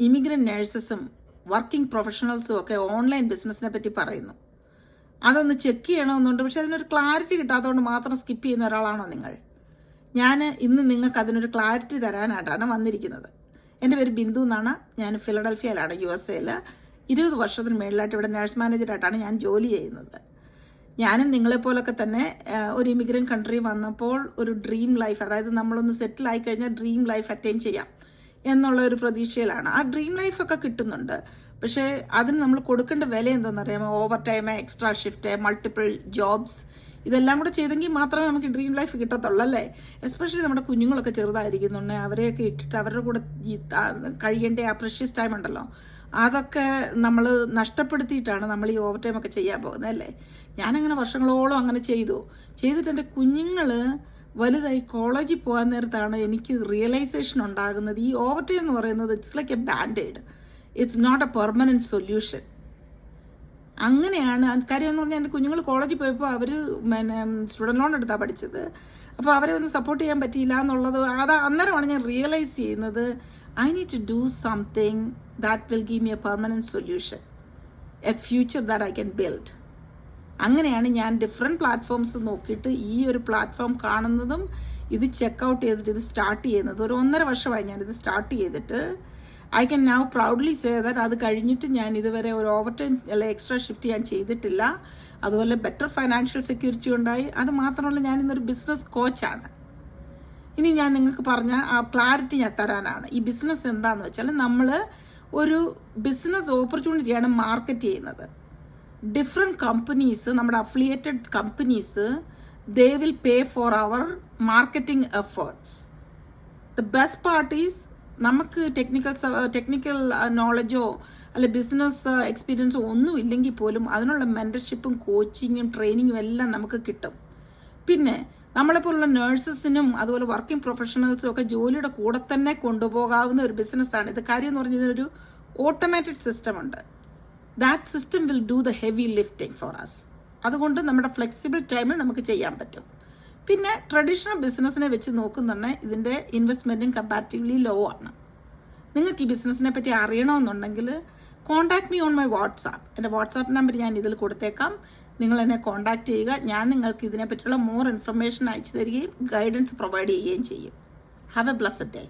Immigrant നേഴ്സസും working പ്രൊഫഷണൽസും ഒക്കെ online ബിസിനസ്സിനെ പറ്റി പറയുന്നു. അതൊന്ന് ചെക്ക് ചെയ്യണമെന്നുണ്ട്. പക്ഷെ അതിനൊരു ക്ലാരിറ്റി കിട്ടാത്തതുകൊണ്ട് മാത്രം സ്കിപ്പ് ചെയ്യുന്ന ഒരാളാണോ നിങ്ങൾ? ഞാൻ ഇന്ന് നിങ്ങൾക്ക് അതിനൊരു ക്ലാരിറ്റി തരാനായിട്ടാണ് വന്നിരിക്കുന്നത്. എൻ്റെ പേര് ബിന്ദു എന്നാണ്. ഞാൻ ഫിലഡൽഫിയയിലാണ്, USA-ൽ. 20 വർഷത്തിന് മേളിലായിട്ട് ഇവിടെ നഴ്സ് മാനേജറായിട്ടാണ് ഞാൻ ജോലി ചെയ്യുന്നത്. ഞാനും നിങ്ങളെപ്പോലൊക്കെ തന്നെ ഒരു ഇമിഗ്രൻ്റ് കൺട്രി വന്നപ്പോൾ ഒരു ഡ്രീം ലൈഫ്, അതായത് നമ്മളൊന്ന് സെറ്റിൽ ആയി കഴിഞ്ഞാൽ ഡ്രീം ലൈഫ് അറ്റൈൻ ചെയ്യാം എന്നുള്ള ഒരു പ്രതീക്ഷയിലാണ്. ആ ഡ്രീം ലൈഫൊക്കെ കിട്ടുന്നുണ്ട്. പക്ഷേ അതിന് നമ്മൾ കൊടുക്കേണ്ട വില എന്താണെന്നറിയാമോ? Over time, extra shift, multiple jobs, ഇതെല്ലാം കൂടെ ചെയ്തെങ്കിൽ മാത്രമേ നമുക്ക് ഡ്രീം ലൈഫ് കിട്ടത്തുള്ളൂ, അല്ലേ? എസ്പെഷ്യലി നമ്മുടെ കുഞ്ഞുങ്ങളൊക്കെ ചെറുതായിരിക്കുന്നുണ്ട്. അവരെയൊക്കെ ഇട്ടിട്ട് അവരുടെ കൂടെ കഴിയേണ്ട ആ പ്രഷ്യസ് ടൈം ഉണ്ടല്ലോ, അതൊക്കെ നമ്മൾ നഷ്ടപ്പെടുത്തിയിട്ടാണ് നമ്മൾ ഈ ഓവർ ടൈം ഒക്കെ ചെയ്യാൻ പോകുന്നത്, അല്ലേ? ഞാനങ്ങനെ വർഷങ്ങളോളം അങ്ങനെ ചെയ്തിട്ട് എൻ്റെ കുഞ്ഞുങ്ങൾ വലുതായി കോളേജിൽ പോകാൻ നേരത്താണ് എനിക്ക് റിയലൈസേഷൻ ഉണ്ടാകുന്നത്. ഈ ഓവർ ടൈം എന്ന് പറയുന്നത് it's like a bandaid, it's not a permanent solution. അങ്ങനെയാണ് കാര്യം എന്ന് പറഞ്ഞാൽ എൻ്റെ കുഞ്ഞുങ്ങൾ കോളേജിൽ പോയപ്പോൾ അവർ സ്റ്റുഡൻറ് ലോൺ എടുത്താണ് പഠിച്ചത്. അപ്പോൾ അവരെ ഒന്ന് സപ്പോർട്ട് ചെയ്യാൻ പറ്റിയില്ല എന്നുള്ളത് അന്നേരമാണ് ഞാൻ റിയലൈസ് ചെയ്യുന്നത്, I need to do something that will give me a permanent solution, a future that I can build. അങ്ങനെയാണ് ഞാൻ ഡിഫറെൻറ്റ് പ്ലാറ്റ്ഫോംസ് നോക്കിയിട്ട് ഈ ഒരു പ്ലാറ്റ്ഫോം കാണുന്നതും ഇത് ചെക്കൗട്ട് ചെയ്തിട്ട് ഇത് സ്റ്റാർട്ട് ചെയ്യുന്നത്. ഒരു 1.5 വർഷമായി ഞാനിത് സ്റ്റാർട്ട് ചെയ്തിട്ട്. I can now proudly say that അത് കഴിഞ്ഞിട്ട് ഞാൻ ഇതുവരെ ഒരു ഓവർ ടൈം അല്ല എക്സ്ട്രാ ഷിഫ്റ്റ് ഞാൻ ചെയ്തിട്ടില്ല. അതുപോലെ ബെറ്റർ ഫൈനാൻഷ്യൽ സെക്യൂരിറ്റി ഉണ്ടായി. അത് മാത്രമല്ല, ഞാൻ ഇന്നൊരു ബിസിനസ് കോച്ചാണ്. ഇനി ഞാൻ നിങ്ങൾക്ക് പറഞ്ഞ ആ ക്ലാരിറ്റി ഞാൻ തരാനാണ്. ഈ ബിസിനസ് എന്താണെന്ന് വെച്ചാൽ, നമ്മൾ ഒരു ബിസിനസ് ഓപ്പർച്യൂണിറ്റിയാണ് മാർക്കറ്റ് ചെയ്യുന്നത്. ഡിഫറെൻറ്റ് കമ്പനീസ്, നമ്മുടെ affiliated companies, they will pay for our marketing efforts. The best part is, നമുക്ക് ടെക്നിക്കൽ നോളജോ അല്ലെ ബിസിനസ് എക്സ്പീരിയൻസോ ഒന്നും ഇല്ലെങ്കിൽ പോലും അതിനുള്ള മെൻറ്റർഷിപ്പും കോച്ചിങ്ങും ട്രെയിനിങ്ങും എല്ലാം നമുക്ക് കിട്ടും. പിന്നെ നമ്മളെപ്പോലുള്ള നേഴ്സസിനും അതുപോലെ വർക്കിംഗ് പ്രൊഫഷണൽസും ഒക്കെ ജോലിയുടെ കൂടെ തന്നെ കൊണ്ടുപോകാവുന്ന ഒരു ബിസിനസ്സാണ് ഇത്. കാര്യം എന്ന് പറഞ്ഞാൽ ഇതിനൊരു ഓട്ടോമാറ്റഡ് സിസ്റ്റം ഉണ്ട്. That system will do the heavy lifting for us. അതുകൊണ്ട് നമ്മുടെ ഫ്ലെക്സിബിൾ ടൈമിൽ നമുക്ക് ചെയ്യാൻ പറ്റും. പിന്നെ ട്രഡീഷണൽ ബിസിനസ്സിനെ വെച്ച് നോക്കുന്നുണ്ടെങ്കിൽ ഇതിൻ്റെ ഇൻവെസ്റ്റ്മെൻറ്റും കമ്പാരിറ്റീവ്ലി ലോ ആണ്. നിങ്ങൾക്ക് ഈ ബിസിനസ്സിനെ പറ്റി അറിയണമെന്നുണ്ടെങ്കിൽ contact me on my WhatsApp. എൻ്റെ വാട്സാപ്പ് നമ്പർ ഞാൻ ഇതിൽ കൊടുത്തേക്കാം. നിങ്ങൾ എന്നെ കോൺടാക്ട് ചെയ്യുക. ഞാൻ നിങ്ങൾക്ക് ഇതിനെപ്പറ്റിയുള്ള മോർ ഇൻഫർമേഷൻ അയച്ചു തരികയും ഗൈഡൻസ് പ്രൊവൈഡ് ചെയ്യുകയും ചെയ്യും. Have A blessed day.